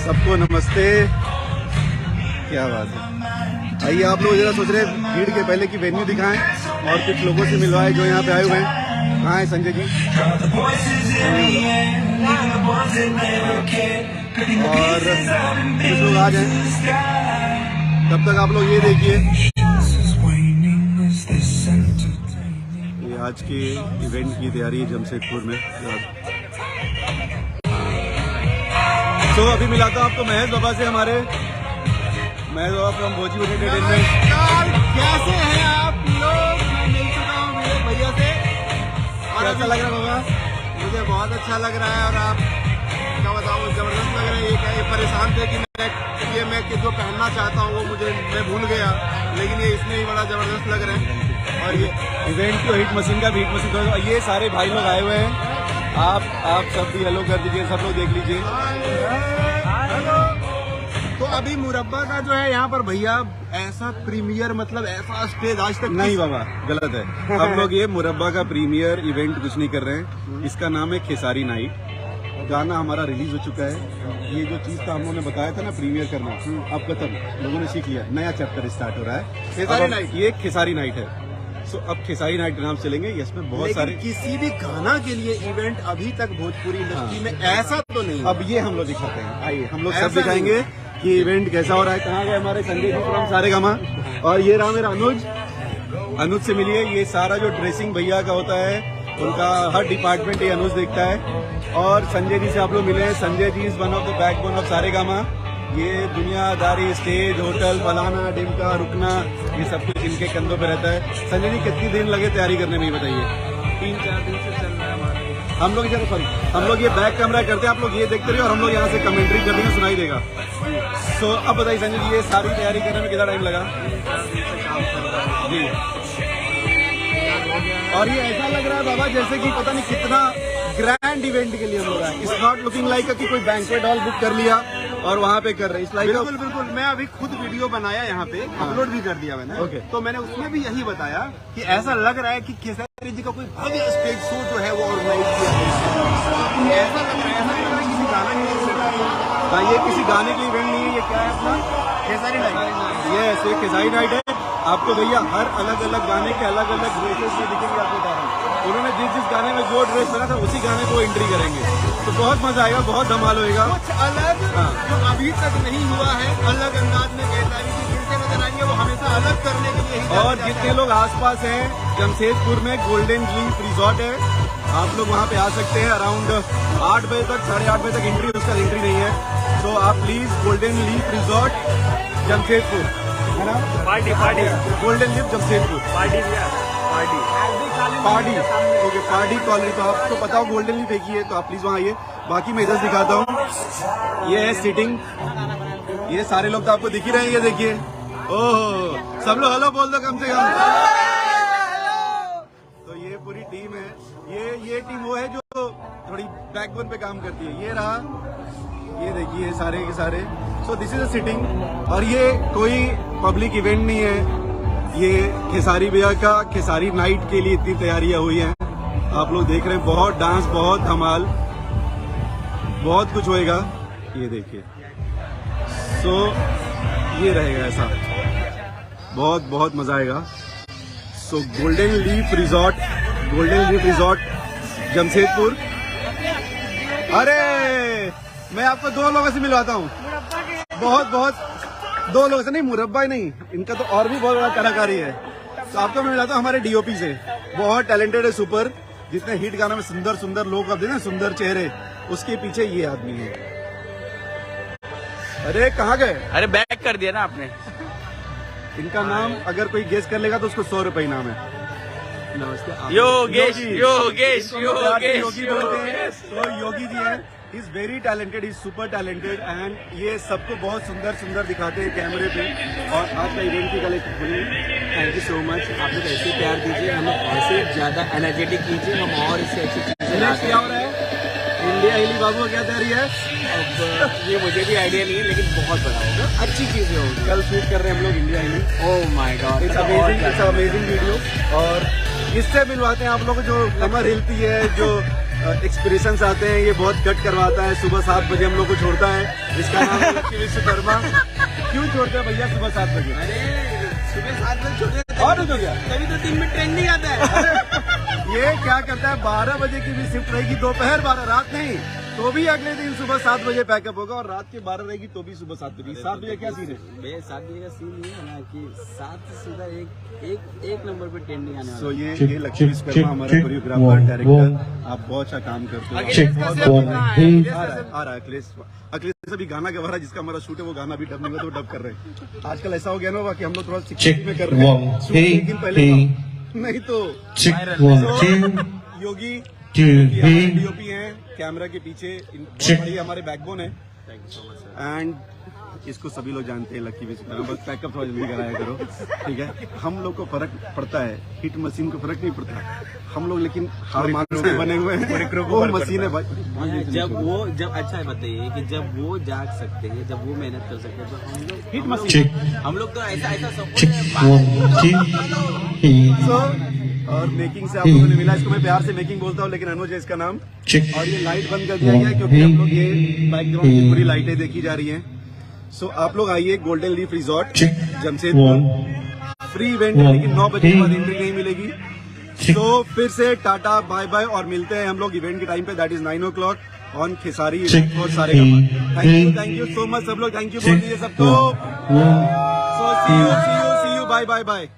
सबको नमस्ते। क्या बात है। आइए आप लोग जरा सोच रहे हैं भीड़ के पहले की वेन्यू दिखाएं और कुछ लोगों से मिलवाएं जो यहाँ पे आए हुए हैं। कहाँ है संजय जी? और कुछ लोग आ जाए, तब तक आप लोग ये देखिए ये आज के इवेंट की तैयारी है जमशेदपुर में। तो अभी मिलाता हूँ आपको महेश बाबा से, हमारे महेश बाबा फ्रॉम भोजपुरी एंटरटेनमेंट। कैसे हैं आप लोग? मैं मिल चुका हूँ मेरे भैया से और कैसा लग रहा है बाबा? मुझे बहुत अच्छा लग रहा है। और आप क्या बताऊँ, जबरदस्त लग रहा है। ये परेशान थे कि मैं जो पहनना चाहता हूँ वो मैं भूल गया, लेकिन ये इसमें ही बड़ा जबरदस्त लग रहा है। और ये इवेंट को हिट मशीन का बीट मशीन, ये सारे भाई लोग आए हुए हैं। आप सब भी हेलो कर दीजिए, सब लोग देख लीजिए। तो अभी मुरब्बा का जो है यहाँ पर भैया ऐसा प्रीमियर, मतलब ऐसा स्टेज आज तक नहीं बाबा, गलत है। हम लोग ये मुरब्बा का प्रीमियर इवेंट कुछ नहीं कर रहे हैं। इसका नाम है खेसारी नाइट। गाना हमारा रिलीज हो चुका है। ये जो चीज था हम लोगों ने बताया था ना प्रीमियर करना, अब खत्म, लोगों ने सीख लिया। नया चैप्टर स्टार्ट हो रहा है खेसारी नाइट। ये खेसारी नाइट है। सो अब खेसारी नाइट के नाम चलेंगे। इसमें बहुत सारे किसी भी गाना के लिए इवेंट अभी तक भोजपुरी इंडस्ट्री में ऐसा तो नहीं। अब ये हम लोग दिखाते हैं। आइए हम लोग सब दिखाएंगे कि इवेंट कैसा हो रहा है। कहाँ गए हमारे संजय जी फ्रॉम सारेगामा? और ये रहा मेरा अनुज से मिलिए। ये सारा जो ड्रेसिंग भैया का होता है, उनका हर डिपार्टमेंट ये अनुज देखता है। और संजय जी से आप लोग मिले हैं। Sanjay ji is one of the backbone of Saregama. ये दुनियादारी, स्टेज, होटल, फलाना, डिमका, रुकना, ये सब कुछ इनके कंधों पे रहता है। संजय जी कितनी दिन लगे तैयारी करने में, ये बताइए? 3-4 दिन से चल रहा है हमारा। हम लोग ये बैक कैमरा करते हैं, आप लोग ये देखते रहिए और हम लोग यहाँ से कमेंट्री कर देंगे, सुनाई देगा। सो अब बताइए संजय जी, ये सारी तैयारी करने में कितना टाइम लगा? जी। और ये ऐसा लग रहा है बाबा जैसे कि पता नहीं कितना ग्रैंड इवेंट के लिए हम लोग आए। इट्स नॉट लुकिंग लाइक कि कोई बैंक्वेट हॉल बुक कर लिया और वहाँ पे कर रहे हैं। बिल्कुल बिल्कुल। मैं अभी खुद वीडियो बनाया यहाँ पे, अपलोड भी कर दिया मैंने। ओके। तो मैंने उसमें भी यही बताया कि ऐसा लग रहा है कि खेसारी जी का कोई भव्य स्टेज शो जो है वो ऑर्गेनाइज किया गया है। ऐसा लग रहा है किसी गाना के लिए। हाँ, ये किसी गाने के इवेंट नहीं है। ये क्या है अपना? खेसारी नाइट। ये खेसारी नाइट है। आपको भैया हर अलग अलग गाने के अलग अलग ड्रेसेस भी दिखेंगे। आपको बता रहा हूँ, उन्होंने जिस गाने में जो ड्रेस पहना था उसी गाने को एंट्री करेंगे। तो बहुत मजा आएगा, बहुत धमाल होएगा। कुछ अलग जो अभी तक नहीं हुआ है, अलग अंदाज में खेसारी जी फिर से नजर आएंगे। वो हमेशा अलग करने के लिए ही। और जितने लोग आसपास हैं, जमशेदपुर में गोल्डन लीफ रिजॉर्ट है, आप लोग वहाँ पे आ सकते हैं। अराउंड 8 बजे तक, 8:30 बजे तक एंट्री, उसका एंट्री नहीं है। तो आप please golden leaf resort Jamshedpur, है ना? Party golden leaf Jamshedpur party okay, party colony. तो आपको पता हो गोल्डन लीफ एक ही है, तो आप प्लीज वहाँ आइए। बाकी मैं इधर दिखाता हूँ। ये है सीटिंग। ये सारे लोग तो आपको दिख ही रहे हैं। ये देखिए, ओह, सब लोग हेलो बोल दो कम से कम। तो ये पूरी टीम है। ये टीम वो है जो थोड़ी बैकबोन पे काम करती है। ये रहा, ये देखिए सारे के सारे। So this is a sitting. और ये कोई पब्लिक इवेंट नहीं है। ये खेसारी भैया का खेसारी नाइट के लिए इतनी तैयारियां हुई हैं। आप लोग देख रहे हैं, बहुत डांस, बहुत धमाल, बहुत कुछ होएगा। ये देखिए। सो ये रहेगा ऐसा, बहुत बहुत मजा आएगा। सो गोल्डन लीफ रिजॉर्ट जमशेदपुर। अरे मैं आपको 2 लोगों से मिलवाता हूँ। बहुत 2 लोगों से नहीं, मुरब्बा ही नहीं, इनका तो और भी बहुत बड़ा कलाकारी है। तो आपको मैं मिलाता हूँ हमारे डीओपी से। बहुत टैलेंटेड है, सुपर। जितने हिट गाना में सुंदर सुंदर लोग करते हैं ना, सुंदर चेहरे, उसके पीछे ये आदमी है। अरे कहाँ गए? अरे बैक कर दिया ना आपने। इनका नाम अगर कोई गेस कर लेगा तो उसको 100 रुपए इनाम है। नमस्ते। योगी बोलते हैं। तो योगी जी हैं। Is very talented, is super talented and ये सबको बहुत सुंदर सुंदर दिखाते हैं कैमरे पे। और आज का इवेंट की कलेक्ट बोलिए। Thank you so much. आप लोग ऐसे प्यार दीजिए, हमें ऐसे ज्यादा एनर्जेटिक कीजिए, हम और इससे अच्छी चीजें। क्या हो रहा है? इंडिया हिली बाबू क्या तैयारी है? अब ये मुझे भी आइडिया नहीं है, लेकिन बहुत बड़ा होगा, अच्छी चीजें होगी। कल शूट कर रहे हैं हम लोग इंडिया हिली। Oh my God, it's amazing video. और इससे मिलवाते हैं आप लोगों को जो कमर हिलती है, जो एक्सप्रेशंस आते हैं, ये बहुत कट करवाता है। सुबह 7 बजे हम लोग को छोड़ता है, इसका नाम है लक्की विश्वकर्मा। क्यों छोड़ते हैं भैया सुबह 7 बजे? अरे सुबह 7 बजे छोटे और नहीं तो क्या, तभी तो दिन में ट्रेंडिंग आता है। ये क्या करता है, 12 बजे की भी शिफ्ट रहेगी, दोपहर 12, रात नहीं, तो भी अगले दिन सुबह 7 बजे पैकअप होगा, और रात के 12 रहेगी तो भी सुबह 7 बजे। 7 बजे क्या सीन है? भैया 7 बजे का सीन ये है ना कि 7 से सीधा एक नंबर पे ट्रेंडिंग आने सो वाला है। ये लक्ष्मी विश्वकर्मा हमारा कोरियोग्राफर डायरेक्टर, आप बहुत अच्छा काम करते हो। आ रहा है अखिलेश अभी गाना गा रहा है, जिसका हमारा शूट है, वो गाना भी डब नहीं हुआ तो डब कर रहे हैं। आजकल ऐसा हो गया ना कि हम लोग थोड़ा सिक्योरिटी में कर रहे हैं शूट, एक दिन पहले नहीं तो योगी डीओपी हैं कैमरा के पीछे, बहुत बड़ी हमारे बैकबोन है। एंड इसको सभी लोग जानते हैं लक्की विश्वकर्मा, बस पैकअप थोड़ा जल्दी कराया करो, ठीक है। हम लोग को फर्क पड़ता है, हिट मशीन को फर्क नहीं पड़ता, हम लोग लेकिन हार मानने से बने हुए हैं, वो मशीन है भाई। जब अच्छा है बताइए कि जब वो जाग सकते हैं, जब वो मेहनत कर सकते हैं, तो हम लोग हिट मशीन, हम लोग तो ऐसा सब। और मेकिंग से आप लोगों ने मिला, इसको मैं प्यार से मेकिंग बोलता हूँ, लेकिन अनुज है इसका नाम। और ये लाइट बंद कर दिया गया है क्योंकि हम लोग ये बैकग्राउंड की पूरी लाइटें देखी जा रही हैं। सो आप लोग आइए golden leaf resort Jamshedpur, free event है, लेकिन 9 बजे के बाद एंट्री नहीं मिलेगी। तो फिर से टाटा बाय बाय, और मिलते हैं हम लोग इवेंट के टाइम पे, that is 9 o'clock on Khesari event और सारे। थैंक यू सो मच सब लोग, थैंक यू बोल दीजिए सबको। सो सी यू बाय बाय बाय।